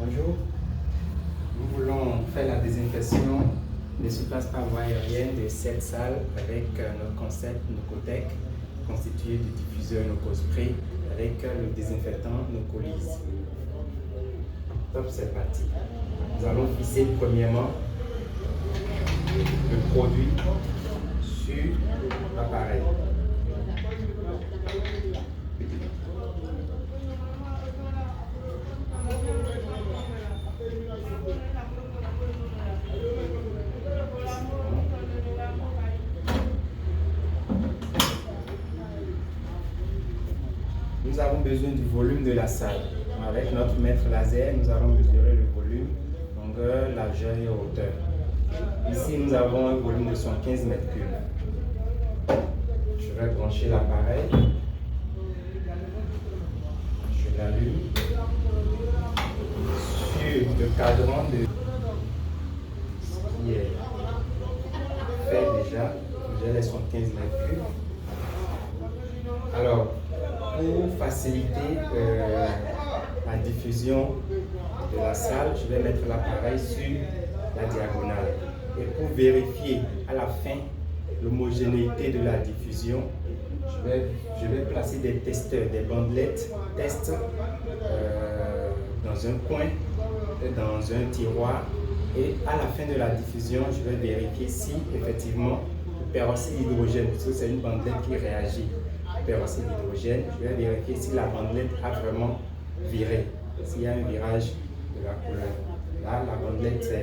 Bonjour, nous voulons faire la désinfection des surfaces par voie aérienne de cette salle avec notre concept Nocotec constitué de diffuseurs Nocospray avec le désinfectant Nocolise. Top, c'est parti. Nous allons visser premièrement le produit sur l'appareil. Nous avons besoin du volume de la salle. Avec notre mètre laser, nous allons mesurer le volume, longueur, largeur et hauteur. Ici, nous avons un volume de 115 mètres cubes. Je vais brancher l'appareil. Je l'allume. Sur le cadran de ce qui est fait déjà, j'ai les 115 mètres cubes. Alors, pour faciliter la diffusion de la salle, je vais mettre l'appareil sur la diagonale. Et pour vérifier à la fin l'homogénéité de la diffusion, je vais placer des testeurs, des bandelettes test dans un coin, dans un tiroir. Et à la fin de la diffusion, je vais vérifier si effectivement le peroxyde d'hydrogène, parce que c'est une bandelette qui réagit, peroxyde d'hydrogène, je vais vérifier si la bandelette a vraiment viré, s'il y a un virage de la couleur. Là, la bandelette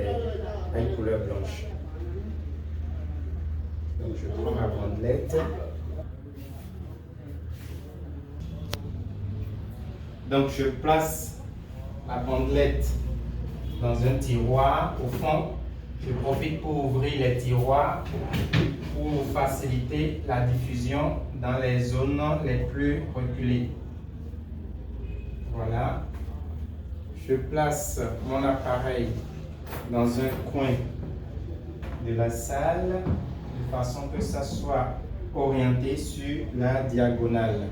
a une couleur blanche. Donc je prends ma bandelette. Donc je place la bandelette dans un tiroir au fond. Je profite pour ouvrir les tiroirs pour faciliter la diffusion dans les zones les plus reculées. Voilà. Je place mon appareil dans un coin de la salle de façon que ça soit orienté sur la diagonale.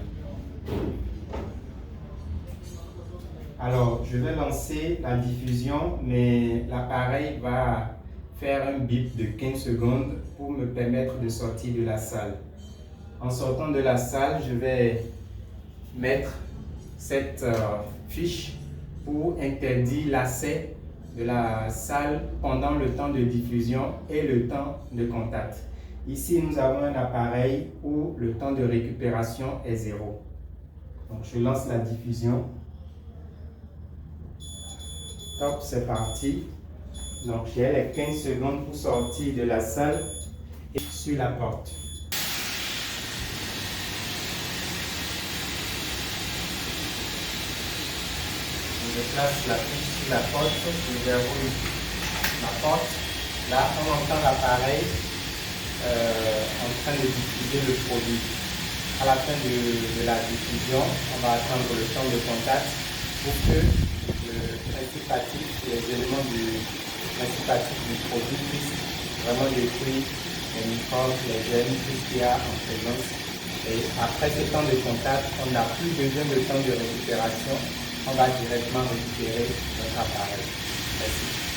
Alors, je vais lancer la diffusion, mais l'appareil va faire un bip de 15 secondes pour me permettre de sortir de la salle. En sortant de la salle, je vais mettre cette fiche pour interdire l'accès de la salle pendant le temps de diffusion et le temps de contact. Ici, nous avons un appareil où le temps de récupération est 0. Donc, je lance la diffusion. Top, c'est parti. Donc, j'ai les 15 secondes pour sortir de la salle et sur la porte. Je place la fiche sur la porte, je verrouille la porte. Là, on entend l'appareil en train de diffuser le produit. À la fin de la diffusion, on va attendre le temps de contact pour que le principe actif, les éléments du principe actif du produit puissent vraiment détruire les microbes, les gènes, tout ce qu'il y a en présence. Et après ce temps de contact, on n'a plus besoin de temps de récupération. On va directement récupérer notre appareil. Merci.